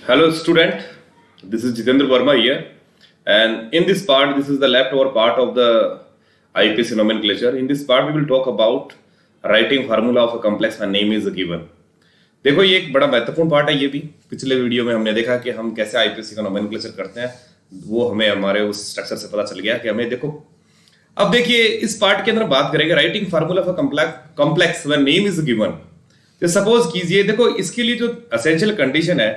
Hello, student. This is Jitendra Verma here, and in this part, this is the leftover part of the IPC nomenclature. In this part, we will talk about writing formula of a complex when name is given. देखो ये एक बड़ा महत्वपूर्ण part है। ये भी पिछले video में हमने देखा कि हम कैसे आईपीसी का नोमेनक्लेचर करते हैं, वो हमें हमारे उस स्ट्रक्चर से पता चल गया कि हमें देखो। अब देखिए इस पार्ट के अंदर बात करेंगे writing formula of complex when name is given. तो सपोज कीजिए, देखो इसके लिए जो एसेंशियल कंडीशन है,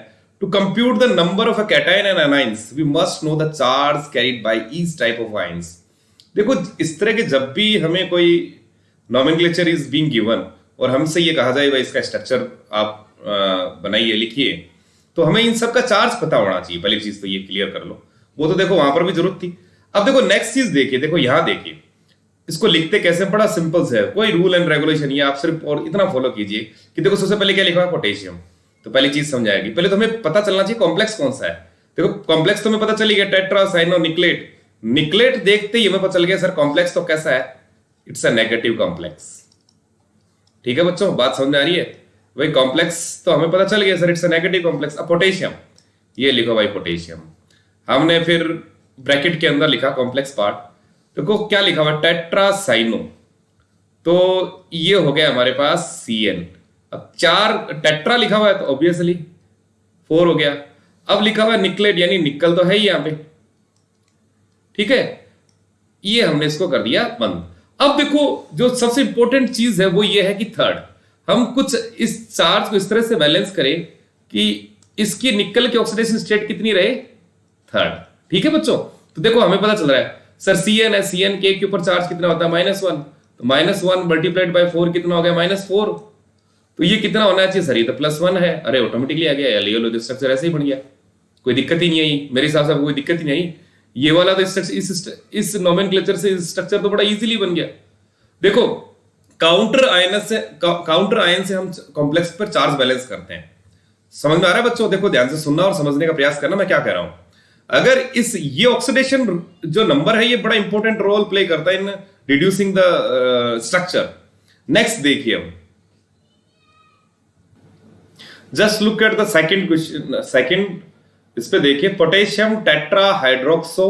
to compute the number of a cation and anions we must know the charge carried by each type of ions. देखो इस तरह के जब भी हमें कोई नोमेनक्लेचर इज बीइंग गिवन और हमसे ये कहा जाए भाई इसका स्ट्रक्चर आप बनाइए, लिखिए, तो हमें इन सब का चार्ज पता होना चाहिए। पहली चीज तो ये क्लियर कर लो, वो तो देखो वहां पर भी जरूरत थी। अब देखो नेक्स्ट चीज देखिए, देखो यहां देखिए इसको लिखते कैसे, बड़ा सिंपल से है, कोई रूल एंड रेगुलेशन ये आप सिर्फ और इतना फॉलो कीजिए कि देखो सबसे पहले क्या लिखा है, पोटेशियम। तो पहली चीज समझाएगी, पहले तो हमें पता चलना चाहिए कॉम्प्लेक्स कौन सा है। देखो कॉम्प्लेक्स तो हमें पता चली गया, टेट्रा, साइनो, निकलेट। निकलेट देखते ही हमें पता चल गया सर कॉम्प्लेक्स तो कैसा है, इट्स अ नेगेटिव कॉम्प्लेक्स। ठीक है बच्चों, बात समझ में आ रही है? भाई कॉम्प्लेक्स तो हमें पता चल गया sir it's a negative complex. अब पोटेशियम, ये लिखो भाई पोटेशियम। हमने फिर ब्रैकेट के अंदर लिखा कॉम्प्लेक्स पार्ट, देखो क्या लिखा हुआ, टेट्रा साइनो, तो ये हो गया हमारे पास Cn। अब 4 टेट्रा लिखा हुआ है तो ऑब्वियसली 4 हो गया। अब लिखा हुआ है निकलेट, यानी निकल तो है ही यहां पे, ठीक है, ये हमने इसको कर दिया बंद। अब देखो जो सबसे इंपॉर्टेंट चीज है वो ये है कि थर्ड, हम कुछ इस चार्ज को इस तरह से बैलेंस करें कि इसकी निकल की ऑक्सीडेशन स्टेट कितनी रहे, थर्ड। ठीक है बच्चों, तो देखो हमें पता चल रहा है सर Cn है, Cn के ऊपर चार्ज कितना होता है, -1, तो -1 मल्टीप्लाइड बाय 4 कितना हो गया, -4। तो ये कितना होना चाहिए सर, ये तो +1 है। अरे ऑटोमेटिकली आ गया, ले लो, स्ट्रक्चर ऐसे ही बन गया, कोई दिक्कत ही नहीं आई मेरे हिसाब से, कोई दिक्कत ही नहीं आई। ये वाला तो इस नोमेनक्लेचर से स्ट्रक्चर तो बड़ा इजीली बन गया। देखो काउंटर आयन से हम कॉम्प्लेक्स पर चार्ज बैलेंस करते हैं। समझ में आ रहा है बच्चों? देखो ध्यान से सुनना और समझने का प्रयास करना मैं क्या कह रहा हूं। अगर ये ऑक्सीडेशन जो नंबर है ये बड़ा इंपॉर्टेंट रोल प्ले करता है in reducing the structure. Next देखिए, हम just look at the second question. Second इस पे देखिए, पोटेशियम टेट्रा हाइड्रोक्सो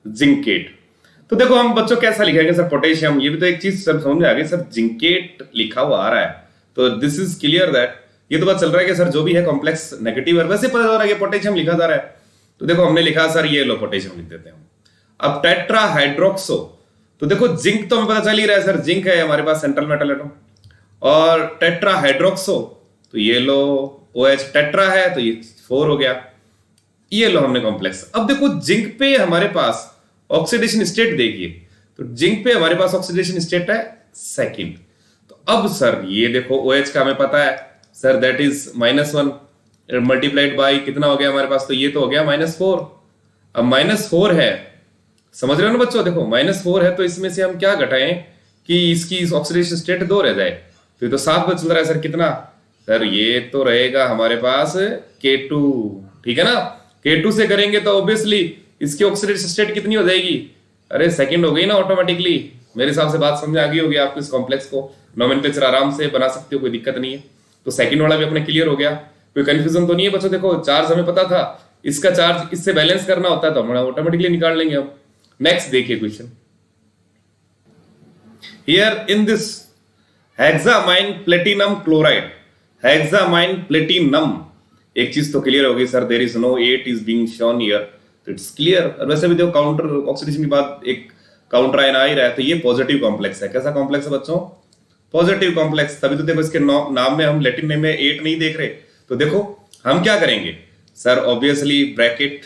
जिंकेट। तो देखो हम बच्चों कैसा लिखेंगे सर, पोटेशियम, ये भी तो एक चीज सब समझ में आ गई सर, जिंकेट लिखा हुआ आ रहा है, तो दिस इज क्लियर दैट ये तो पता चल रहा है कि सर जो भी है कॉम्प्लेक्स नेगेटिव है, वैसे पता चल रहा है कि पोटेशियम लिखा जा रहा है। तो देखो हमने लिखा सर ये लो पोटेशियम लिख देते हैं। अब टेट्रा हाइड्रोक्सो, तो देखो जिंक तो हमें पता चल ही रहा है सर, जिंक है हमारे पास सेंट्रल मेटल एटम, और टेट्रा हाइड्रोक्सो तो ये लो OH टेट्रा है तो ये 4 हो गया, ये लो हमने कॉम्प्लेक्स। अब देखो जिंक पे हमारे पास ऑक्सीडेशन स्टेट देखिए, तो जिंक पे हमारे पास ऑक्सीडेशन स्टेट है सेकंड। तो अब सर ये देखो OH का हमें पता है sir that is -1 multiplied by कितना हो गया हमारे पास, तो ये तो हो गया -4। अब -4 है, समझ रहे हो ना बच्चों? देखो -4 है तो इसमें से हम क्या घटाएं कि इसकी ऑक्सीडेशन स्टेट 2 रह जाए, तो ये तो 7 बच रहा है सर, कितना सर, ये तो रहेगा हमारे पास K2। ठीक है ना, K2 से करेंगे तो ऑब्वियसली इसकी ऑक्सीडेशन स्टेट कितनी हो जाएगी, अरे सेकंड हो गई ना ऑटोमेटिकली। मेरे हिसाब से बात समझ आ गई होगी आपको, इस कॉम्प्लेक्स को नोमेनक्लेचर आराम से बना सकते हो, कोई दिक्कत नहीं है। तो सेकंड वाला भी अपने क्लियर हो गया, कोई कंफ्यूजन तो नहीं है बच्चों? देखो चार्ज हमें पता था, इसका चार्ज इससे बैलेंस करना होता है तो हम ऑटोमेटिकली निकाल लेंगे। अब नेक्स्ट देखिए question, here in this hexammine platinum chloride, hexammine platinum, एक चीज तो क्लियर हो गई sir, there is no 8 is being shown here, तो इट्स क्लियर। और वैसे भी देखो काउंटर ऑक्सीडेशन के बाद एक काउंटर आयन आ ही रहा है, तो ये पॉजिटिव कॉम्प्लेक्स है। कैसा कॉम्प्लेक्स है बच्चों? Positive complex. तभी तो देखो इसके नाम में हम लैटिन नेम में 8 नहीं देख रहे। तो देखो हम क्या करेंगे सर, ऑब्वियसली ब्रैकेट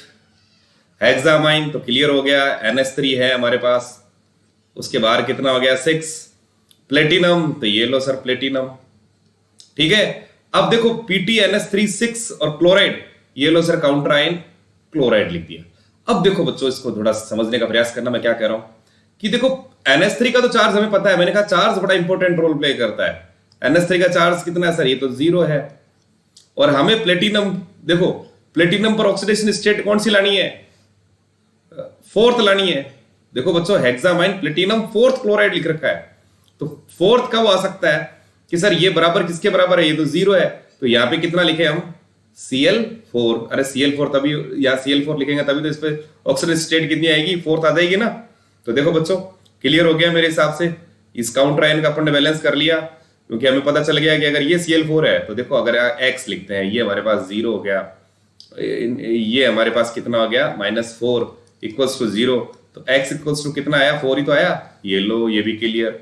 हेक्सामाइन तो क्लियर हो गया, NH3 है हमारे पास, उसके बाहर कितना हो गया 6, प्लेटिनम तो ये लो सर प्लेटिनम। ठीक है, अब देखो PtNH3 6 और क्लोराइड, ये लो सर काउंटर आयन क्लोराइड लिख दिया। अब देखो बच्चों इसको थोड़ा समझने का प्रयास करना, मैं क्या कह रहा हूं कि देखो NH3 का तो चार्ज हमें पता है, मैंने कहा चार्ज बड़ा इंपॉर्टेंट रोल प्ले करता है। NH3 का चार्ज कितना है सर, ये तो 0 है। और हमें प्लेटिनम, देखो प्लेटिनम पर ऑक्सीडेशन स्टेट कौन सी लानी है, 4th लानी है। देखो बच्चों हेक्सामाइन प्लेटिनम 4th क्लोराइड लिख रखा है, तो 4th कब आ सकता है कि सर ये बराबर किसके बराबर है, ये तो 0 है, तो यहां पे कितना लिखे हम Cl4, अरे Cl4 तभी, या Cl4 लिखेंगे तभी तो इस पे ऑक्सीजन स्टेट कितनी आएगी, फोर्थ आ जाएगी ना। तो देखो बच्चों क्लियर हो गया मेरे हिसाब से, इस काउंटर आयन का अपन ने बैलेंस कर लिया, क्योंकि हमें पता चल गया कि अगर ये Cl4 है तो देखो अगर x लिखते हैं, ये हमारे पास 0 हो गया, ये हमारे पास कितना हो गया -4 इक्वल्स टू 0, तो x इक्वल्स टू कितना आया, 4 ही तो आया। ये लो, ये भी क्लियर।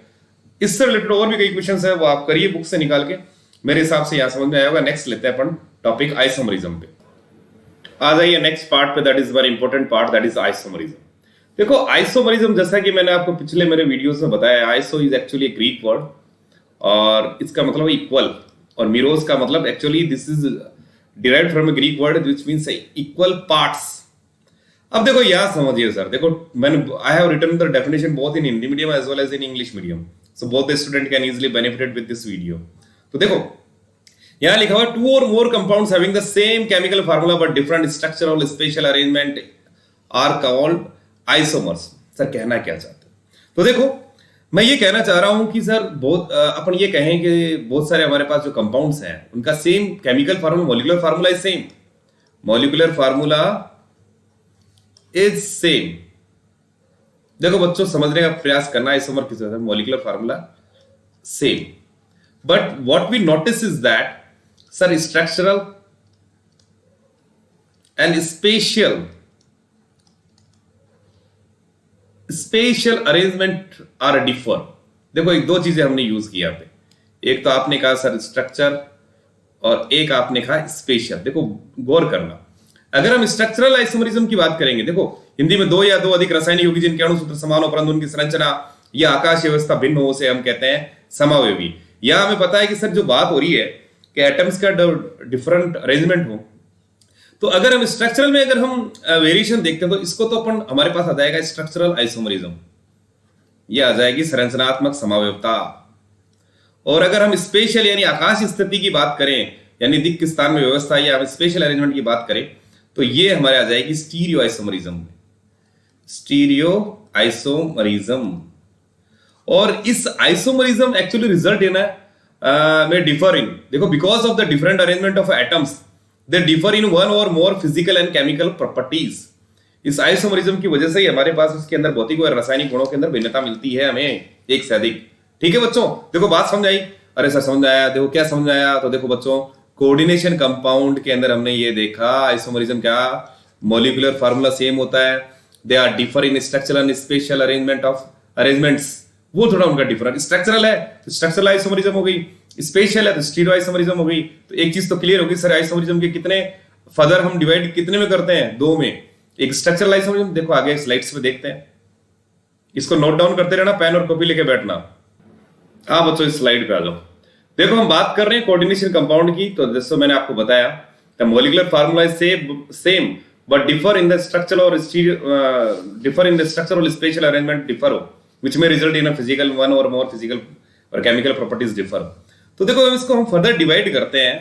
इससे रिलेटेड और भी कई क्वेश्चंस है, वो आप करिए बुक से निकाल के, मेरे हिसाब से यहां समझ में आया होगा। नेक्स्ट लेते हैं अपन टॉपिक आइसोमरिज्म पे। आ जाइए नेक्स्ट पार्ट पे, that is very important part, that is isomerism. देखो आइसोमरिज्म, जैसा कि मैंने आपको पिछले मेरे वीडियोस में बताया, iso is actually Greek word और इसका मतलब इक्वल, और मिरोज का मतलब actually this is derived from a Greek word which means equal parts. अब देखो यहां समझिए सर, देखो मैंने I have written the definition both in Hindi medium as well as in English medium, so both the student can easily benefited with this video. तो देखो यहां लिखा हुआ 2 or more compounds having the same chemical formula but different structural spatial arrangement are called isomers। Sir कहना क्या चाहते हैं? तो देखो मैं ये कहना चाह रहा हूं कि सर बहुत अपन ये कहें कि बहुत सारे हमारे पास जो कंपाउंड्स हैं उनका same chemical formula, molecular formula is same, molecular formula is same. देखो बच्चों समझने का प्रयास करना, आइसोमर किस होता है, molecular formula same, but what we notice is that sir structural and spatial arrangement are differ. देखो एक दो चीजें हमने यूज की यहाँ पे, एक तो आपने कहा सर स्ट्रक्चर और एक आपने कहा स्पेशल। देखो गौर करना, अगर हम स्ट्रक्चरल आइसोमरिज्म की बात करेंगे, देखो हिंदी में 2 या 2 अधिक रासायनिक यौगिक जिनके अणु सूत्र समान हो परंतु उनकी संरचना या आकाशीय व्यवस्था भिन्न हो, उसे हम कहते हैं समावयवी। या हमें पता है कि सर जो बात हो रही है कि एटम्स का डिफरेंट अरेंजमेंट हो, तो अगर हम स्ट्रक्चरल में अगर हम वेरिएशन देखते हैं तो इसको तो अपन हमारे पास आ जाएगा स्ट्रक्चरल आइसोमरिज्म, ये आ जाएगी संरचनात्मक समावयवता। और अगर हम स्पेशल यानी आकाश स्थिति की बात करें, यानी दिक् स्थान में व्यवस्था, या हम स्पेशल अरेंजमेंट की बात करें, तो ये हमारे आ जाएगी स्टीरियो आइसोमरिज्म। Stereo isomerism. और इस आइसोमरिज्म एक्चुअली रिजल्ट इन में डिफर इन, देखो because of the different arrangement of atoms they differ in 1 or more physical and chemical properties. इस आइसोमरिज्म की वजह से ही हमारे पास उसके अंदर भौतिक और रासायनिक गुणों के अंदर भिन्नता मिलती है हमें एक से अधिक। ठीक है बच्चों, देखो बात समझ आई? अरे सर समझ आया, देखो क्या समझ आया? तो देखो बच्चों कोऑर्डिनेशन कंपाउंड के अंदर हमने ये देखा आइसोमरिज्म क्या, मॉलिक्यूलर फार्मूला सेम होता है, they are differ in structural and spatial arrangement of arrangements, वो थोड़ा उनका डिफरेंट। स्ट्रक्चरल है तो स्ट्रक्चरल आइसोमरिज्म हो गई, स्पेशल है तो स्टीरियो आइसोमरिज्म हो गई। तो एक चीज तो क्लियर होगी सर, आइसोमरिज्म के कितने फर्दर हम डिवाइड कितने में करते हैं? 2 में। एक स्ट्रक्चरल आइसोमरिज्म, देखो आगे स्लाइड्स में देखते हैं, इसको नोट डाउन करते रहना, पेन और कॉपी लेके बैठना। हाँ बच्चों इस स्लाइड पे आ जाओ। देखो हम बात कर रहे हैं कोऑर्डिनेशन कंपाउंड की, तो जैसे मैंने आपको बताया the molecular formula is same but differ in the structure और डिफर इन द स्ट्रक्चर और स्पेशल अरेंजमेंट डिफर हो which may result in a physical 1 or more physical और chemical properties differ। तो देखो इसको हम फर्दर डिवाइड करते हैं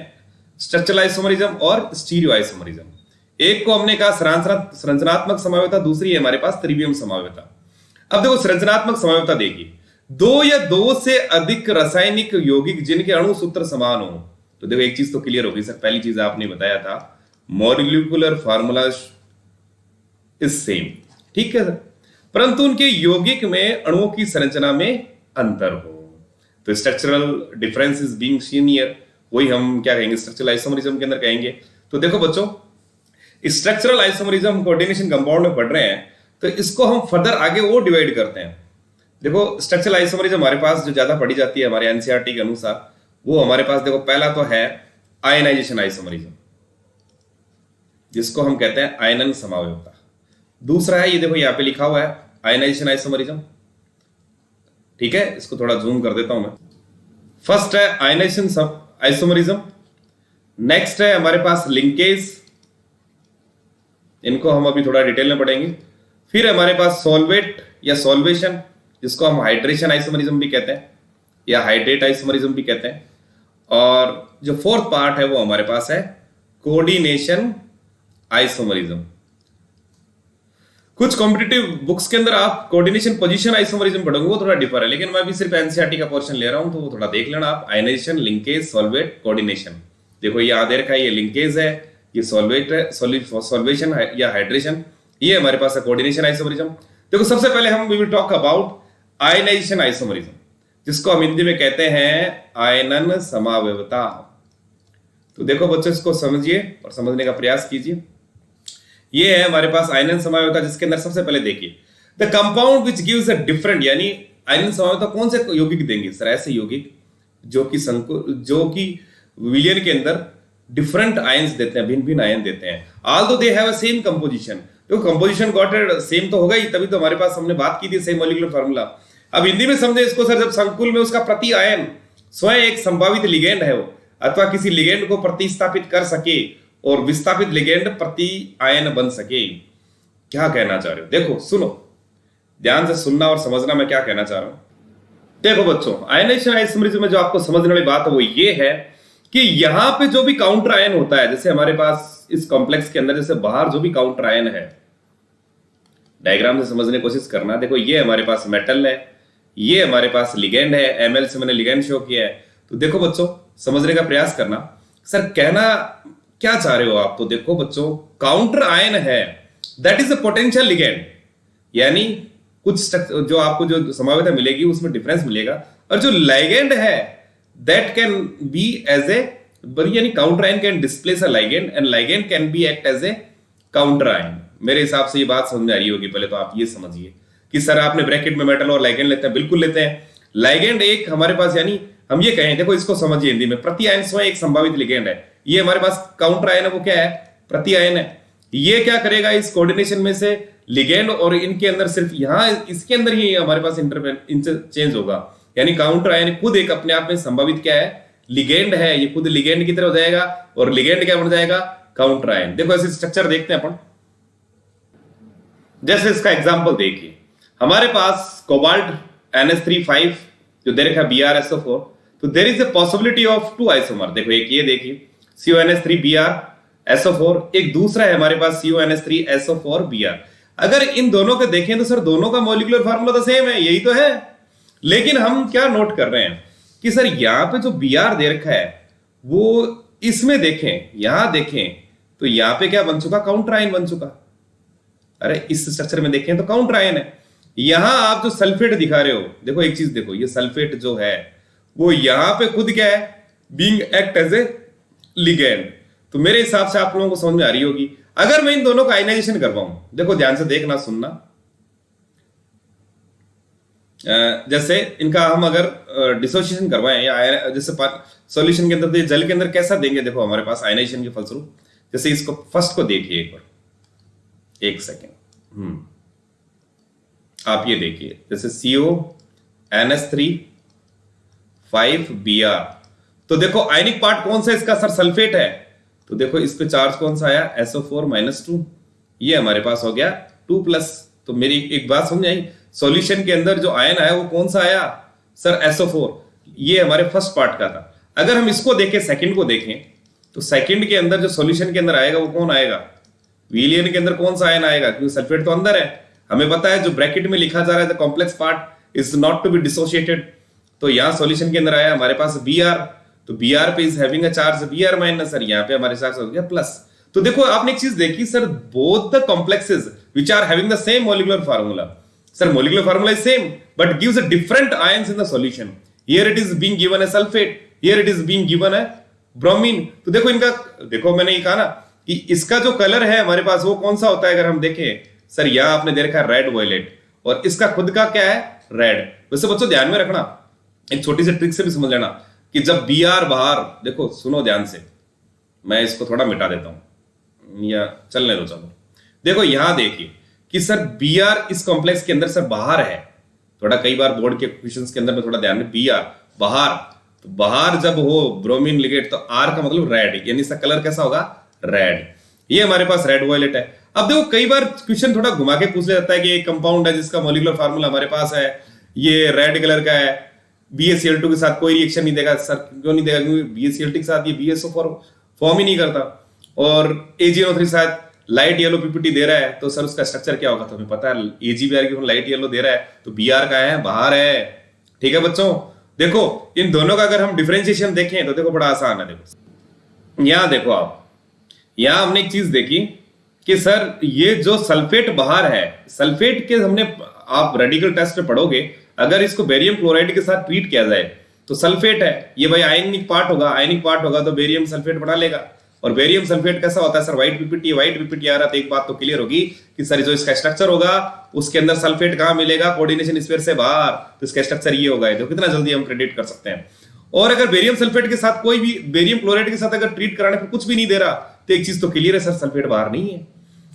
स्ट्रक्चरल आइसोमरिज्म और स्टीरियो आइसोमरिज्म। एक को हमने कहा संरचनात्मक समावयवता, दूसरी है हमारे पास त्रिवियम समावयवता। अब देखो संरचनात्मक समावयवता देखिए, 2 या 2 से अधिक रासायनिक यौगिक जिनके अणु सूत्र समान हो। तो देखो एक चीज तो क्लियर होगी सर, पहली चीज आपने बताया था मॉलिक्यूलर फार्मूला इज सेम, ठीक है सर, परंतु उनके यौगिक में अणुओं की संरचना में अंतर हो, तो structural difference is being seen here, वही हम क्या कहेंगे स्ट्रक्चरल आइसोमरिज्म के अंदर कहेंगे। तो देखो बच्चों स्ट्रक्चरल आइसोमरिज्म हम कोऑर्डिनेशन कंपाउंड में पढ़ रहे हैं, तो इसको हम फर्दर आगे वो डिवाइड करते हैं। देखो स्ट्रक्चरल आइसोमरिज्म हमारे पास जो ज्यादा पढ़ी जाती है हमारे एनसीईआरटी के अनुसार, वो हमारे पास देखो पहला तो है आयनाइजेशन आइसोमरिज्म, जिसको हम कहते हैं आयनन समावयवता। दूसरा है ये देखो यहाँ पे लिखा हुआ है आयनाइजेशन आइसोमरिज्म, ठीक है, इसको थोड़ा जूम कर देता हूं मैं। फर्स्ट है आयनाइजेशन आइसोमरिज्म, नेक्स्ट है हमारे पास लिंकेज, इनको हम अभी थोड़ा डिटेल में पढ़ेंगे। फिर हमारे पास सॉल्वेट या सॉल्वेशन, जिसको हम हाइड्रेशन आइसोमरिज्म भी कहते हैं या हाइड्रेट आइसोमरिज्म भी कहते हैं। और जो फोर्थ पार्ट है वो हमारे पास है कोऑर्डिनेशन आइसोमरिज्म। कुछ कॉम्पिटिटिव बुक्स के अंदर आप कोऑर्डिनेशन पोजीशन आइसोमरिज्म पढ़ोगे, वो थोड़ा डिफर है, लेकिन मैं भी सिर्फ एनसीईआरटी का पोर्शन ले रहा हूं, तो वो थोड़ा देख लेना आप। आयनाइजेशन, लिंकेज, सॉल्वेट, कोऑर्डिनेशन, देखो ये यहाँ दे रखा है, ये लिंकेज है, ये सॉल्वेशन है या हाइड्रेशन, ये हमारे पास है कोऑर्डिनेशन आइसोमरिज्म। देखो सबसे पहले हम we will talk about ionization isomerism, जिसको हम हिंदी में कहते हैं आयनन समावयवता। तो देखो बच्चों इसको समझिए और समझने का प्रयास कीजिए। ये है हमारे पास आयनन समावयवता, जिसके अंदर सबसे पहले देखिए the compound which gives a different, यानी आयनन समावयवता कौन से यौगिक देंगे सर? ऐसे यौगिक जो कि विलियन के अंदर डिफरेंट आयंस देते हैं, भिन्न भिन्न आयन देते हैं, although they have a same composition. तो कंपोजिशन गॉटेड सेम तो होगा ही, तभी तो हमारे पास हमने बात की थी सेम मॉलिक्यूलर फार्मूला। अब हिंदी में समझे इसको सर, जब संकुल में उसका प्रति आयन स्वयं एक संभावित लिगेंड है वो, अथवा किसी लिगेंड को प्रतिस्थापित कर सके और विस्थापित लिगेंड प्रति आयन बन सके। क्या कहना चाह रहे हो? देखो सुनो, ध्यान से सुनना और समझना मैं क्या कहना चाह रहा हूं। देखो बच्चों, आयनाइजेशन आइसोमरिज्म में जो आपको समझने वाली बात है वो ये है कि यहां पे जो भी काउंटर आयन होता है, जैसे हमारे पास इस कॉम्प्लेक्स के अंदर जैसे बाहर जो भी काउंटर आयन है, डायग्राम से समझने की कोशिश करना। देखो ये हमारे पास मेटल है, ये हमारे पास लिगेंड है, एमएल से मैंने लिगेंड शो किया है। तो देखो बच्चों समझने का प्रयास करना। सर कहना क्या चाह रहे हो आप? तो देखो बच्चों, काउंटर आयन है that is a potential ligand, यानी कुछ जो आपको जो समावयवता मिलेगी उसमें डिफरेंस मिलेगा, और जो लिगेंड है that can be as a, यानी counter ion can displace a ligand and ligand can be act as a counter ion. मेरे हिसाब से ये बात समझ आ रही होगी। पहले तो आप ये समझिए कि सर आपने ब्रैकेट में मेटल और लिगेंड लेते हैं, बिल्कुल लेते हैं। लिगेंड एक हमारे पास, यानी हम ये कहें, देखो इसको समझिए हिंदी में, प्रति आयन स्वयं एक संभावित लिगेंड है। ये हमारे पास काउंटर आयन है, वो क्या है? प्रति आयन है। ये क्या करेगा इस कोऑर्डिनेशन में से लिगेंड और इनके अंदर सिर्फ यहां इसके अंदर ही हमारे पास इंटरचेंज होगा, यानी काउंटर आयन खुद एक अपने आप में संभावित क्या है? लिगेंड है। ये खुद लिगेंड की तरह हो जाएगा और लिगेंड क्या बन जाएगा? Counter ion. देखो ऐसे स्ट्रक्चर देखते हैं अपन, जैसे इसका एग्जांपल देखिए, हमारे पास कोबाल्ट NH3 जो दे रखा है BrSO4, तो there is a possibility of two isomer. देखो एक ये देखिए CONH3BrSO4, एक दूसरा है हमारे पास CONH3SO4Br। अगर इन दोनों को देखें तो सर दोनों का मॉलिक्यूलर फार्मूला तो सेम है, यही तो है। लेकिन हम क्या नोट कर रहे हैं कि सर यहां पे जो Br दे रखा है वो इसमें देखें, यहां देखें तो यहां पे क्या बन चुका? काउंटर आयन बन चुका। अरे इस स्ट्रक्चर में देखें तो काउंटर आयन है। यहां आप जो सल्फेट दिखा रहे हो, देखो एक चीज देखो, ये सल्फेट जो है वो यहां पे खुद क्या है? Being act as a ligand. तो मेरे हिसाब से आप लोगों को समझ में आ रही होगी। अगर मैं इन दोनों का आयनाइजेशन करवाऊं, देखो ध्यान से देखना सुनना, जैसे इनका हम अगर डिसोसिएशन करवाएं या जैसे सॉल्यूशन के अंदर, तो जल के अंदर कैसा देंगे? देखो हमारे पास आयनाइजेशन के फलस्वरूप, जैसे इसको फर्स्ट को देखिए एक बार, एक सेकेंड, आप ये देखिए, जैसे CONH3 5Br, तो देखो आयनिक पार्ट कौन सा इसका? सर सल्फेट है। तो देखो इस पे चार्ज कौन सा आया? SO4-2, ये हमारे पास हो गया 2+। तो मेरी एक बात समझ आई, सॉल्यूशन के अंदर जो आयन आया वो कौन सा आया? सर SO4, ये हमारे फर्स्ट पार्ट का था। अगर हम इसको देखें, सेकंड को देखें, तो सेकंड के अंदर जो सॉल्यूशन के अंदर आएगा वो कौन आएगा? विलियन के अंदर कौन सा आयन आएगा? क्योंकि सल्फेट तो अंदर है। हमें पता है जो ब्रैकेट में लिखा जा रहा है the complex part is not to be dissociated. तो यहां सॉल्यूशन के अंदर आया हमारे पास Br, तो Br पे is having a charge Br-, sir यहां पे हमारे चार्ज हो गया प्लस। तो देखो आपने एक चीज देखी sir, both the complexes which are having the same molecular formula, sir molecular formula is same but gives a different ions in the solution. Here it is being given a sulphate, here it is being given a bromine. तो देखो इनका, देखो मैंने ये कहा ना कि इसका जो कलर है हमारे पास वो कौन सा होता है? अगर हम देखें सर, यहां आपने दे रखा है रेड वायलेट, और इसका खुद का क्या है? रेड। वैसे बच्चों ध्यान में रखना, एक छोटी सी ट्रिक से भी समझ लेना कि जब Br बाहर, देखो सुनो ध्यान से, मैं इसको थोड़ा मिटा देता हूं या चलने दो, चलो देखो यहां देखिए कि सर Br इस कॉम्प्लेक्स के अंदर सर बाहर है। थोड़ा कई बार बोर्ड के क्वेश्चंस के अंदर में थोड़ा ध्यान में, Br बाहर, तो बाहर जब हो ब्रोमीन लिगेंड तो R का मतलब रेड, यानी इसका कलर कैसा होगा? रेड। ये हमारे पास रेड वायलेट है। अब देखो कई बार क्वेश्चन थोड़ा घुमा के पूछ जाता है कि एक कंपाउंड है जिसका मॉलिक्यूलर फार्मूला हमारे पास है, ये रेड कलर का है, BaCl2 के साथ कोई रिएक्शन नहीं देगा। सर क्यों नहीं देगा? क्योंकि BaCl2 के साथ ये BaSO4 फॉर्म ही नहीं करता, और AgNO3 के साथ लाइट येलो पीपीटी दे रहा है, तो सर उसका स्ट्रक्चर क्या होगा? तो हमें पता है AgBr की लाइट येलो दे रहा है, तो Br का है बाहर है। ठीक है बच्चों, देखो इन दोनों का अगर हम डिफरेंशिएशन देखें तो देखो बड़ा आसान है। देखो यहां देखो आप, यहां हमने एक चीज देखी कि सर ये जो सल्फेट बाहर है, सल्फेट के हमने, आप रेडिकल टेस्ट में पढ़ोगे, अगर इसको बेरियम क्लोराइड के साथ ट्रीट किया जाए तो सल्फेट है, ये भाई आयनिक पार्ट होगा, आयनिक पार्ट होगा तो बेरियम सल्फेट बना लेगा। और बेरियम सल्फेट कैसा होता है sir? White PPT, white PPT आ रहा, तो एक बात तो क्लियर होगी कि सर जो इसका स्ट्रक्चर होगा उसके अंदर सल्फेट कहां मिलेगा? कोऑर्डिनेशन स्फीयर से बाहर, तो इसका स्ट्रक्चर ये होगा। तो कितना जल्दी हम प्रेडिक्ट कर सकते हैं। और अगर बेरियम सल्फेट के साथ कोई भी, बेरियम क्लोराइड के साथ अगर ट्रीट कराने पर कुछ भी नहीं दे रहा, तो एक चीज तो क्लियर है सर, सल्फेट बाहर नहीं है।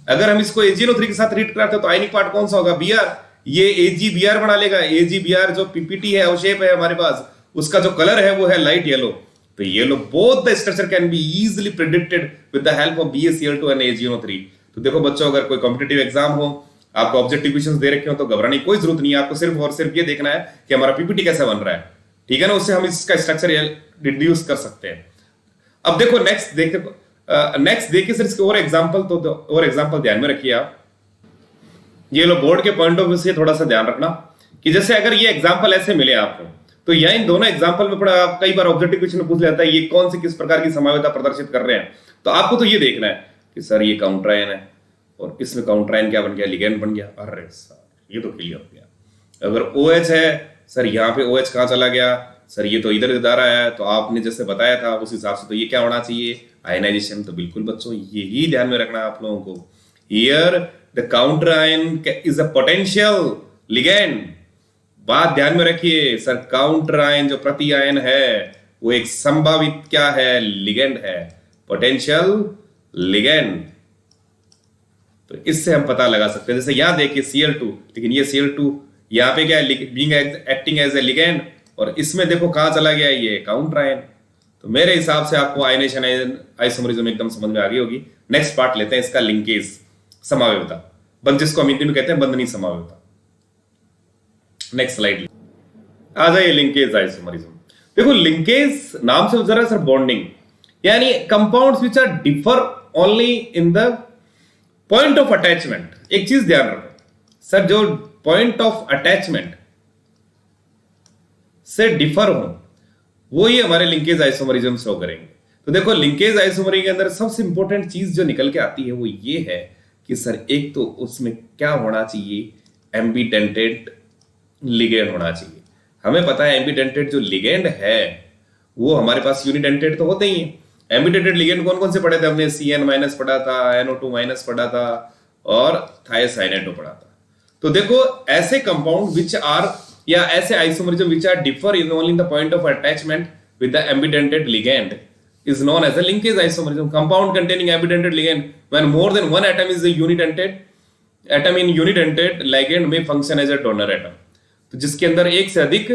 अगर हम इसको AgNO3 के साथ ट्रीट कराते हैं तो आयनिक पार्ट कौन सा होगा? Br, ये AgBr बना लेगा। AgBr जो पीपीटी है, अवशेप है हमारे पास, उसका जो कलर है वो है लाइट येलो। तो yellow, both the structure can be easily predicted with the help of BaCl2 and AgNO3। तो देखो बच्चों, अगर कोई कॉम्पिटिटिव एग्जाम हो, आपको ऑब्जेक्टिव क्वेश्चंस दे रखे हो, तो घबराने की कोई जरूरत नहीं है। आपको सिर्फ और सिर्फ ये देखना है कि हमारा पीपीटी कैसे बन रहा है, ठीक है ना? उससे हम इसका स्ट्रक्चर रिड्यूस कर सकते हैं। अब देखो नेक्स्ट देखिए सर, इसके और एग्जांपल, तो और एग्जांपल ध्यान में रखिए आप। ये लो, बोर्ड के पॉइंट ऑफ व्यू से थोड़ा सा ध्यान रखना कि जैसे अगर ये एग्जांपल ऐसे मिले आपको, तो यह इन दोनों एग्जांपल में पड़ा, आप कई बार ऑब्जेक्टिव क्वेश्चन पूछ लेता है ये कौन से किस प्रकार की समावेता प्रदर्शित कर रहे हैं। तो आपको तो ये देखना है कि सर ये काउंटर आयन है, और इसमें काउंटर आयन क्या बन गया? लिगैंड बन गया। अरे सर ये तो क्लियर हो गया। अगर OH है सर, यहाँ पे OH कहाँ चला गया सर? ये तो इधर जा रहा है, तो आपने जैसे बताया था उस हिसाब से तो ये क्या होना चाहिए? आयनाइजेशन। तो बिल्कुल बच्चों यही ध्यान में रखना आप लोगों को। Here the counter ion is a potential ligand. बात ध्यान में रखिए सर, काउंटर आयन जो प्रति आयन है वो एक संभावित क्या है? लिगैंड है, पोटेंशियल लिगैंड। तो इससे हम पता लगा सकते हैं। जैसे यहां देखिए Cl2, लेकिन ये Cl2 यहाँ पे क्या है? Being acting as a ligand, और इसमें देखो कहां चला गया? ये काउंटर आयन। तो मेरे हिसाब से आपको आयनेशन आइसोमरिज्म एकदम समझ में आ गई होगी। नेक्स्ट पार्ट लेते हैं इसका, लिंकेज, समावेवता, बंद, जिसको हम हिंदी में कहते हैं बंधनी समावेवता। नेक्स्ट स्लाइड आ जाइए। Linkage isomerism. देखो लिंकेज नाम से जरा सर बॉन्डिंग, यानी compounds which are differ only in the point of attachment. एक चीज ध्यान रखो सर, जो पॉइंट ऑफ अटैचमेंट से डिफर हो वो ही हमारे लिंकेज आइसोमरिज्म शो करेंगे। तो देखो लिंकेज आइसोमरी के अंदर सबसे इंपॉर्टेंट चीज जो निकल के आती है वो ये है कि सर एक तो उसमें क्या होना चाहिए? एम्बिडेंटेड लिगेंड होना चाहिए। हमें पता है एम्बिडेंटेड जो लिगेंड है वो हमारे पास यूनिडेंटेड तो होते ही हैं। एम्बिडेंटेड लिगेंड कौन कौन से पढ़े थे हमने? CN- पढ़ा था, NO2- पढ़ा था, और थायोसाइनेटो पढ़ा था। तो देखो ऐसे कंपाउंड विच आर, या ऐसे isomerism which are differ in only in the point of attachment with the ambidentate ligand is known as a linkage isomerism. Compound containing ambidentate ligand when more than one atom is a atom in unidentate ligand may function as a donor atom. तो जिसके अंदर एक से अधिक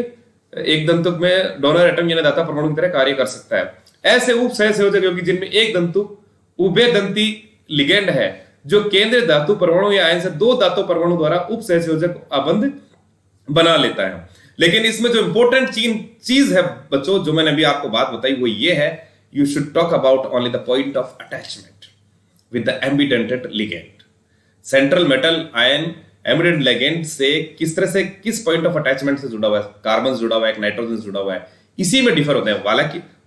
एक दंतुक में donor atom यानी दाता परमाणु की तरह कार्य कर सकता है। ऐसे उप सहसंयोजक योगी जिनमें एक दंतुक उभयदंती लिगेंड है जो केंद्रीय धातु परमाणु या आयन से दो धातु परमाणु द्वारा उप सहसंयोजक आबंध बना लेता है। लेकिन इसमें जो इंपॉर्टेंट चीज है बच्चों, जो मैंने अभी आपको बात बताई, वो ये है, you should talk about only the point of attachment with the ambidentate ligand. Central metal ion ambidentate ligand से किस तरह से, किस point of attachment से जुड़ा हुआ है? कार्बन जुड़ा हुआ है, नाइट्रोजन जुड़ा हुआ है, इसी में डिफर होते हैं।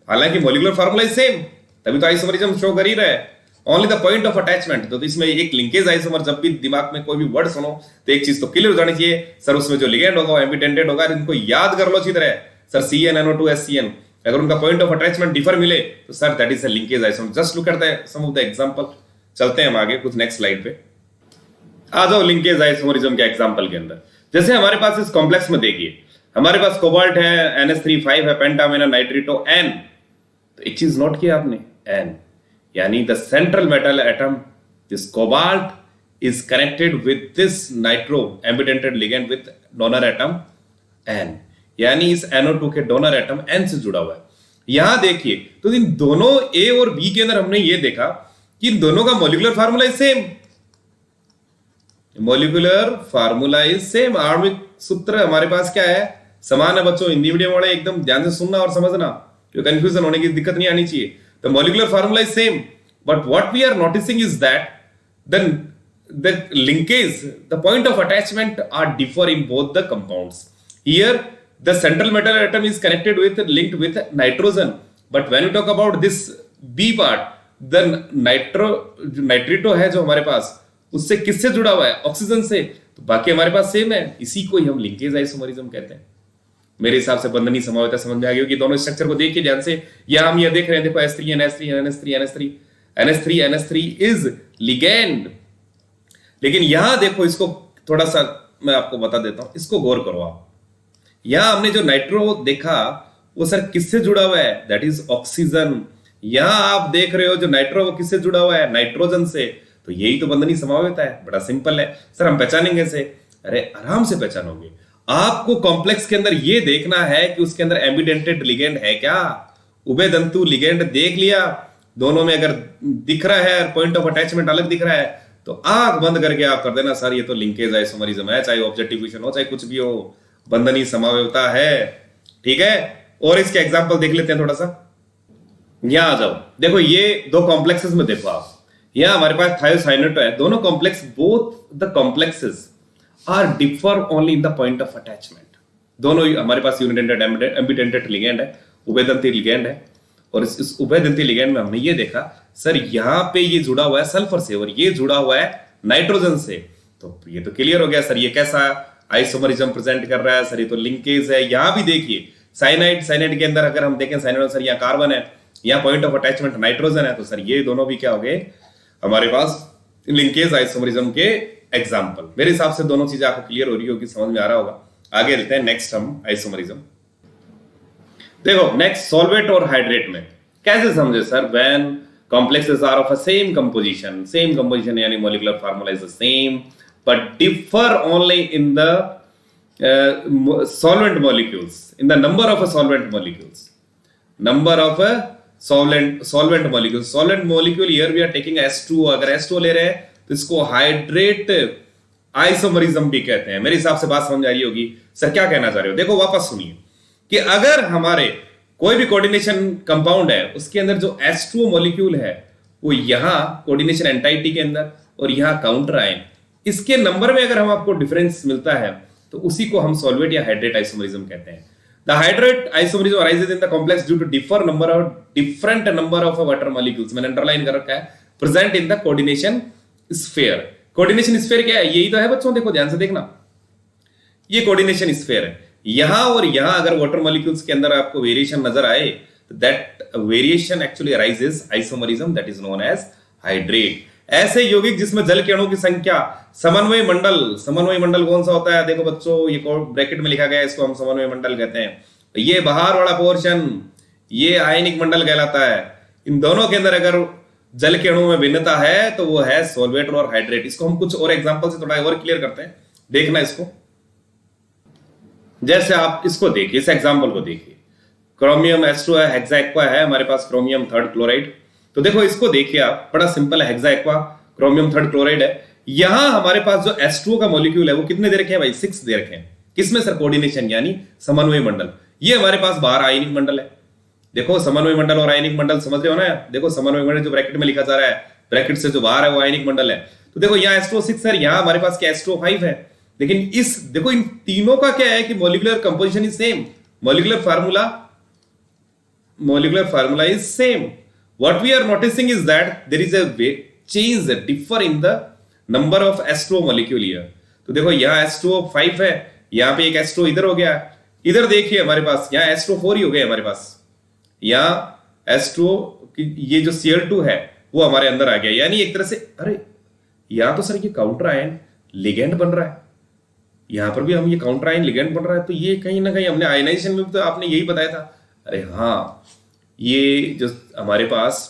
हालांकि मॉलिक्यूलर फार्मूला इज सेम, तभी तो आइसोमरिज्म शो कर ही रहा है। Only the point of attachment. तो इसमें एक लिंकेज आइसोमर, जब भी दिमाग में कोई भी वर्ड सुनो तो एक चीज तो क्लियर हो जानी चाहिए सर, उसमें जो लिगेंड होगा वो एम्बिडेंटेड होगा। इनको याद कर लो अच्छी तरह सर, CN- SCN। अगर उनका पॉइंट ऑफ अटैचमेंट डिफर मिले तो sir that is a linkage isomer. Just look at the some of the example. चलते हैं हम आगे कुछ नेक्स्ट स्लाइड पे आ जाओ। लिंकेज आइसोमरिज्म के एग्जांपल के अंदर जैसे हमारे पास इस कॉम्प्लेक्स में देखिए, हमारे पास कोबाल्ट है, NH3 5 है, पेंटामिनो नाइट्रिटो N। तो एक चीज नोट किया आपने, N, यानी the central metal atom this cobalt is connected with this nitro ambidentate ligand with donor atom N, यानी इस NO2 के डोनर एटम N से जुड़ा हुआ है। यहां देखिए तो इन दोनों A और B के अंदर हमने ये देखा कि इन दोनों का molecular formula is same. Molecular formula is same, आणविक सूत्र हमारे पास क्या है? समान है बच्चों। हिंदी मीडियम वाले एकदम ध्यान से सुनना और समझना, क्योंकि कंफ्यूजन होने की दिक्कत नहीं आनी चाहिए। The molecular formula is same, but what we are noticing is that the linkage, the point of attachment are differ in both the compounds. Here the central metal atom is linked with nitrogen, but when you talk about this B part, the nitrato है जो हमारे पास, उससे किससे जुड़ा हुआ है? Oxygen से। तो बाकी हमारे पास सेम है, इसी को ही हम लिंकेज आइसोमरिज्म कहते हैं। मेरे हिसाब से बंधनी समझौता समझ में आ गई होगी। दोनों स्ट्रक्चर को देखिए ध्यान से। यहां हम ये देख रहे हैं, देखो S3 NH3 NH3 NH3 NH3 NH3 is ligand. लेकिन यहां देखो, इसको थोड़ा सा मैं आपको बता देता हूं, इसको गौर करो आप। यहां हमने जो नाइट्रो देखा वो सर किससे जुड़ा हुआ है? That is oxygen. यहां आप देख रहे हो जो नाइट्रो वो किससे जुड़ा हुआ है? नाइट्रोजन से। तो यही तो बंधनी समझौता है। बड़ा सिंपल है सर, हम पहचानेंगे से? अरे आराम से पहचानोगे। आपको कॉम्प्लेक्स के अंदर ये देखना है कि उसके अंदर एम्बिडेंटेड लिगेंड है क्या? उभय तंतु लिगेंड देख लिया, दोनों में अगर दिख रहा है, पॉइंट ऑफ अटैचमेंट अलग दिख रहा है, तो आंख बंद करके आप कर देना सर ये तो लिंकेज आइसोमरिज्म है, चाहे ऑब्जेक्टिव क्वेश्चन हो चाहे कुछ भी हो, बंधनी समझौता है। ठीक है, और इसके एग्जांपल देख लेते हैं थोड़ा सा। यहां आ जाओ, देखो ये दो कॉम्प्लेक्सेस में देखो आप, यहां हमारे पास थायोसाइनेटो है। दोनों complex, both the complexes are differ only in the point of attachment. दोनों हमारे पास यूनिडेंटेड एम्बिडेंटेड लिगेंड है, उभयदंती लिगेंड है। और इस उभयदंती लिगेंड में हमने ये देखा सर यहां पे ये जुड़ा हुआ है सल्फर से और ये जुड़ा हुआ है नाइट्रोजन से। तो ये तो क्लियर हो गया सर, ये कैसा आइसोमरिज्म प्रेजेंट कर रहा है? सर ये तो लिंकेज है। यहां भी देखिए साइनाइड के अंदर अगर हम देखें साइनाइड, सर यहाँ कार्बन है, यहाँ पॉइंट ऑफ अटैचमेंट नाइट्रोजन है। तो सर ये दोनों भी क्या हो गए हमारे पास? लिंकेज आइसोमरिज्म के एग्जाम्पल। मेरे हिसाब से दोनों चीजें आपको क्लियर हो रही होगी, समझ में आ रहा होगा। आगे चलते हैं नेक्स्ट हम आइसोमरिज्म। देखो नेक्स्ट सॉल्वेट और हाइड्रेट में कैसे समझे sir? When complexes are of a same composition यानी molecular formula is the same but differ only in the solvent molecules, in the number of solvent molecules, solvent molecule here we are taking H2O। अगर H2O ले रहे हैं तो इसको hydrate isomerism भी कहते हैं। मेरे हिसाब से बात समझ आ रही होगी। सर क्या कहना चाह रहे हो? देखो वापस सुनिए कि अगर हमारे कोई भी कोऑर्डिनेशन कंपाउंड है उसके अंदर जो H2O मॉलिक्यूल है वो यहाँ कोऑर्डिनेशन एंटाइटी के अंदर और यहाँ काउंटर आयन, इसके नंबर में अगर हम आपको डिफरेंस मिलता है तो उसी को हम सॉल्वेट या हाइड्रेट आइसोमरिज्म कहते हैं। The hydrate isomerism arises in the complex due to different number of water molecules, मैंने अंडरलाइन कर रखा है, present in the coordination sphere. Coordination sphere क्या है? यही तो है बच्चों, देखो ध्यान से देखना, ये कोऑर्डिनेशन स्फीयर है। यहां और यहां अगर वाटर मॉलिक्यूल्स के अंदर आपको वेरिएशन नजर आए तो that variation actually arises isomerism, that is known as hydrate. ऐसे यौगिक जिसमें जल के अणुओं की संख्या समन्वय मंडल कौन सा होता है? देखो बच्चों ये ब्रैकेट में लिखा गया है, इसको हम समन्वय मंडल कहते हैं। ये बाहर वाला पोर्शन ये आयनिक मंडल कहलाता है। इन दोनों के अंदर अगर जल के अणुओं में भिन्नता है तो वो है सॉल्वेट और हाइड्रेट। इसको हम कुछ और एग्जांपल से थोड़ा और क्लियर करते हैं, देखना इसको। जैसे आप इसको देखिए, इस एग्जांपल को देखिए, क्रोमियम H2 है, हेक्साएक्वा है हमारे पास, क्रोमियम थर्ड क्लोराइड। तो देखो इसको देखिए आप, बड़ा सिंपल है, हेक्साएक्वा क्रोमियम थर्ड क्लोराइड है। यहां हमारे पास जो H2O का मॉलिक्यूल है वो कितने दे रखे हैं भाई? 6 दे रखे हैं। किसमें सर? कोऑर्डिनेशन यानी समन्वय मंडल। ये हमारे पास बाहर आयनिक मंडल है। देखो समन्वय मंडल और आयनिक मंडल समझ रहे हो ना? देखो समन्वय मंडल जो ब्रैकेट में लिखा जा रहा है, ब्रैकेट से जो बाहर है वो आयनिक मंडल है। तो देखो यहाँ H2O 6 है, यहाँ हमारे पास क्या H2O 5 है। लेकिन इस देखो इन तीनों का क्या है कि molecular composition is same, molecular formula is same. What we are noticing is that there is a change differ in the number of H2O molecule here. तो देखो यहाँ H2O 5 है, यहाँ पे एक H2O इधर हो गया, इधर देखिए हमारे पास यहाँ H2O 4 ही हो गया हमारे पास। यहाँ H2O ये जो Cl2 है वो हमारे अंदर आ गया, यानी एक तरह से अरे यहाँ तो सर ये काउंटर आयन लिगेंड बन रहा है, यहां पर भी हम ये काउंटर आयन लिगेंड बन रहा है। तो ये कहीं ना कहीं हमने आयनाइजेशन में तो आपने यही बताया था। अरे हाँ, ये जो हमारे पास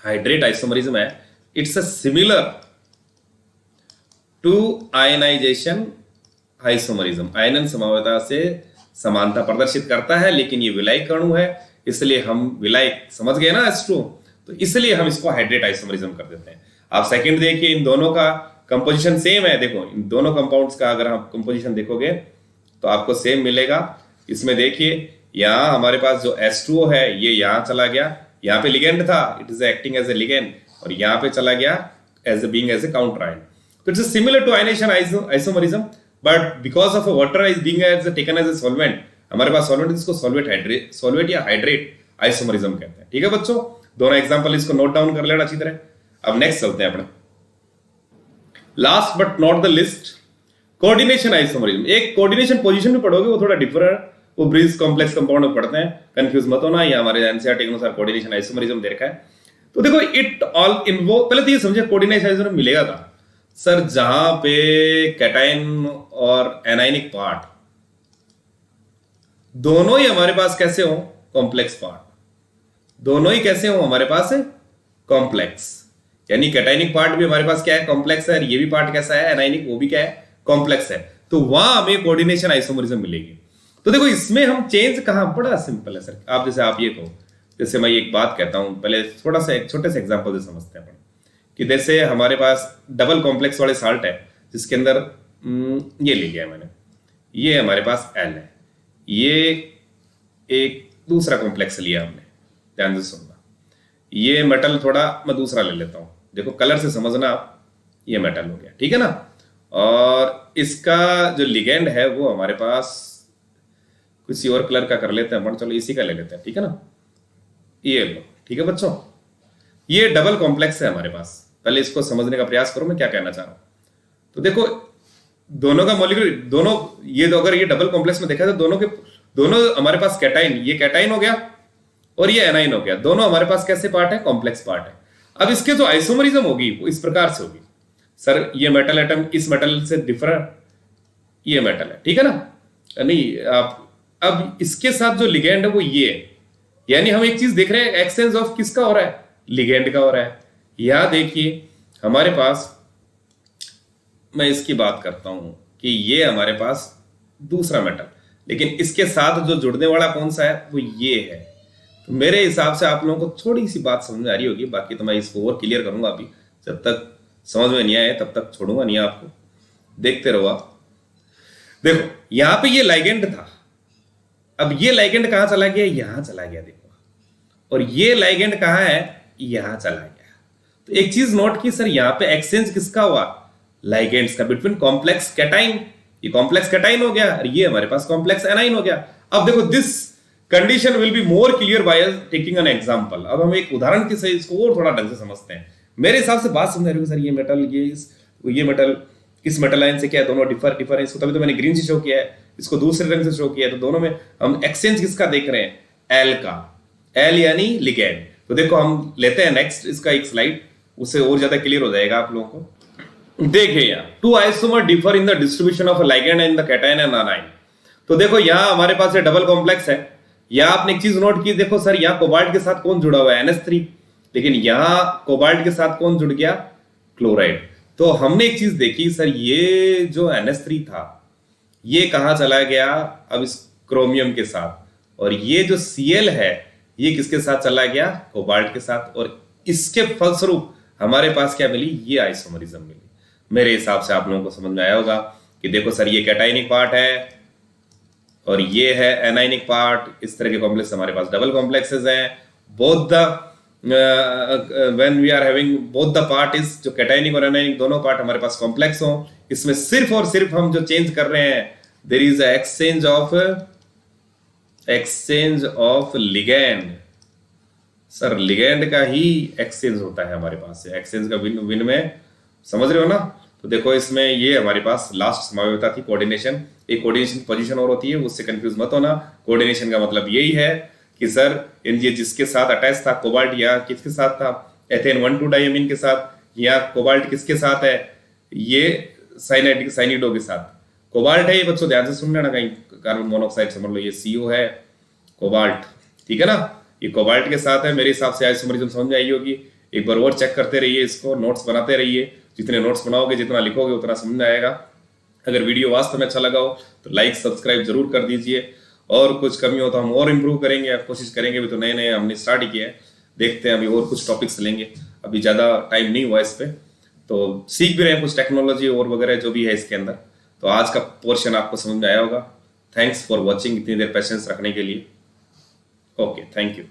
हाइड्रेट आइसोमरिज्म है, it's a similar to ionization isomerism. आयनन समझौता से समानता प्रदर्शित करता है, लेकिन ये विलायक अणु है, इसलिए हम विलायक समझ गए ना H2O, तो इसलिए हम इसको हाइड्रेट आइसोमरिज्म कर देते हैं। आप सेकंड देखिए, इन दोनों का कंपोजिशन सेम है। देखो इन दोनों कंपाउंड्स का अगर आप कंपोजिशन देखोगे तो आपको सेम मिलेगा। इसमें देखिए यहाँ हमारे पास जो H2O है ये यहाँ चला गया, यहाँ पे लिगेंड था, it is acting as a ligand, और यहाँ पे चला गया as a being as a counter ion. तो it's similar to ionization isomerism, but because of water is being as taken as a solvent, हमारे पास सॉल्वेंट, इसको सॉल्वेट या हाइड्रेट आइसोमरिज्म कहते हैं। ठीक है बच्चों, दोनों एग्जांपल इसको नोट डाउन कर लेना अच्छी तरह। अब नेक्स्ट चलते हैं अपने last but not the list, coordination isomerism. एक कोऑर्डिनेशन पोजीशन में पढ़ोगे वो थोड़ा डिफरेंट, वो ब्रिज कॉम्प्लेक्स कंपाउंड में पढ़ते हैं, कंफ्यूज मत होना, ये हमारे एनसीईआरटी के अनुसार कोऑर्डिनेशन आइसोमरिज्म दे रखा है। तो देखो इट ऑल इन्वॉल्व, पहले तो ये समझे कोऑर्डिनेशन आइसोमरिज्म मिलेगा था सर जहां पे कैटायन और एनायनिक पार्ट दोनों ही हमारे पास कैसे हो, कॉम्प्लेक्स पार्ट, दोनों ही कैसे हो हमारे पास है कॉम्प्लेक्स, यानी कैटायनिक पार्ट भी हमारे पास क्या है, कॉम्प्लेक्स है, ये भी पार्ट कैसा है एनायनिक, वो भी क्या है कॉम्प्लेक्स है, तो वहां हमें कोऑर्डिनेशन आइसोमरिज्म मिलेगी। तो देखो इसमें हम चेंज कहां, बड़ा सिंपल है सर। आप जैसे आप ये कहो, जैसे मैं एक बात कहता हूं, पहले थोड़ा सा एक छोटे से एग्जांपल से समझते हैं अपन, कि जैसे हमारे पास डबल कॉम्प्लेक्स वाले साल्ट है जिसके अंदर ये ले लिया मैंने, ये हमारे पास एल है, ये एक दूसरा कॉम्प्लेक्स लिया हमने, ध्यान से सुनना, ये मेटल थोड़ा मैं दूसरा ले लेता हूं, देखो कलर से समझना आप, ये मेटल हो गया, ठीक है ना, और इसका जो लिगेंड है वो हमारे पास किसी और कलर का कर लेते हैं, चलो इसी का ले लेते हैं, ठीक है ना, ये लो, ठीक है बच्चों, ये डबल कॉम्प्लेक्स है हमारे पास। पहले इसको समझने का प्रयास करो मैं क्या कहना चाह रहा हूं। तो देखो दोनों का मॉलिक्यूल, दोनों ये तो अगर ये डबल कॉम्प्लेक्स में देखा तो दोनों हमारे पास कैटाइन, ये कैटाइन हो गया और ये एनाइन हो गया, दोनों हमारे पास कैसे पार्ट है, कॉम्प्लेक्स पार्ट है। अब इसके जो आइसोमरिज्म होगी वो इस प्रकार से होगी, सर ये मेटल एटम इस मेटल से डिफरेंट, ये मेटल है, ठीक है ना, नहीं आप अब इसके साथ जो लिगेंड है वो ये है, यानी हम एक चीज देख रहे हैं, एक्सचेंज ऑफ किसका हो रहा है, लिगेंड का हो रहा है। यहां देखिए हमारे पास, मैं इसकी बात करता हूं कि ये हमारे पास दूसरा मेटल, लेकिन इसके साथ जो जुड़ने वाला कौन सा है वो ये है। तो मेरे हिसाब से आप लोगों को थोड़ी सी बात समझ में आ रही होगी, बाकी तो मैं इसको और क्लियर करूंगा अभी, जब तक समझ में नहीं आए तब तक छोड़ूंगा नहीं आपको, देखते रहो आप। देखो यहां पे ये लाइगेंड था, अब ये लाइगेंड कहां चला गया, यहां चला गया देखो, और ये लाइगेंड कहां है, यहां चला गया। तो एक चीज नोट की सर, यहां पे एक्सचेंज किसका हुआ, लाइगेंड्स का, बिटवीन कॉम्प्लेक्स कैटाइन, ये कॉम्प्लेक्स कैटाइन हो गया और ये हमारे पास कॉम्प्लेक्स एनाइन हो गया। अब देखो this condition will be more clear by taking an example. अब हम एक उदाहरण के से इसको और थोड़ा ढंग से समझते हैं। मेरे हिसाब से बात समझ रही हो सर, ये मेटल ये मेटल इस मेटल लाइन से क्या है, दोनों डिफर है, इसको तभी तो मैंने ग्रीन से शो किया है, इसको दूसरे रंग से शो किया है, तो दोनों में हम एक्सचेंज किसका देख रहे हैं, एल का, एल यानी लिगेंड। तो देखो हम लेते हैं नेक्स्ट इसका एक स्लाइड, उससे और ज्यादा क्लियर हो जाएगा आप लोगों को। देखिए यहाँ two isomer differ in the distribution of ligand in the cation and anion. तो देखो यहाँ हमारे पास ये डबल कॉम्प्लेक्स है, यहाँ आपने एक चीज नोट की, देखो सर यहाँ कोबाल्ट के साथ कौन जुड़ा हुआ है, NH3, लेकिन यहाँ कोबाल्ट के साथ कौन जुड़ गया, क्लोराइड। तो हमने एक चीज देखी सर, ये जो NH3 था ये कहाँ चला गया, अब इस क्रोमियम के साथ, और ये जो Cl है ये किसके साथ चला गया, कोबाल्ट के साथ, और इसके फलस्वरूप हमारे पास क्या मिली, ये आइसोमरिज्म मिली। मेरे हिसाब से आप लोगों को समझ में आया होगा कि देखो सर ये कैटायनिक पार्ट है और ये है एनायनिक पार्ट, इस तरह के कॉम्प्लेक्स हमारे पास डबल कॉम्प्लेक्सेस हैं। Both the when we are having both the part is, जो कैटायनिक और एनायनिक दोनों पार्ट हमारे पास कॉम्प्लेक्स हो, इसमें सिर्फ और सिर्फ हम जो चेंज कर रहे हैं, there is exchange of ligand. Sir ligand का ही एक्सचेंज होता है हमारे पास से, एक्सचेंज का विन में, समझ रहे हो ना। तो देखो इसमें ये हमारे पास लास्ट समावेशिता थी कोऑर्डिनेशन, एक कोऑर्डिनेशन पोजीशन और होती है, उससे कंफ्यूज मत होना। कोऑर्डिनेशन का मतलब यही है कि सर ये जिसके साथ अटैच था कोबाल्ट, या किसके साथ था, एथेन 1,2 डाइमीन के साथ, या कोबाल्ट किसके साथ है, ये साइनिडो के साथ कोबाल्ट है। ये बच्चों ध्यान से सुन लेना, कहीं कार्बन मोनोऑक्साइड समझ लो, ये CO है कोबाल्ट, ठीक है ना, ये कोबाल्ट के साथ है। मेरे हिसाब से आइसोमरिज्म समझ में आई होगी, एक बार और चेक करते रहिए, इसको नोट्स बनाते रहिए, जितने नोट्स बनाओगे जितना लिखोगे उतना समझ में आएगा। अगर वीडियो वास्तव में अच्छा लगा हो तो लाइक सब्सक्राइब जरूर कर दीजिए, और कुछ कमी हो तो हम और इम्प्रूव करेंगे, कोशिश करेंगे। अभी तो नए नए हमने स्टार्ट ही किया है, देखते हैं अभी और कुछ टॉपिक्स लेंगे, अभी ज़्यादा टाइम नहीं हुआ इस पर, तो सीख भी रहे हैं कुछ टेक्नोलॉजी और वगैरह जो भी है इसके अंदर। तो आज का पोर्शन आपको समझ में आया होगा। थैंक्स फॉर वॉचिंग, इतनी देर पेशेंस रखने के लिए। Okay, thank you.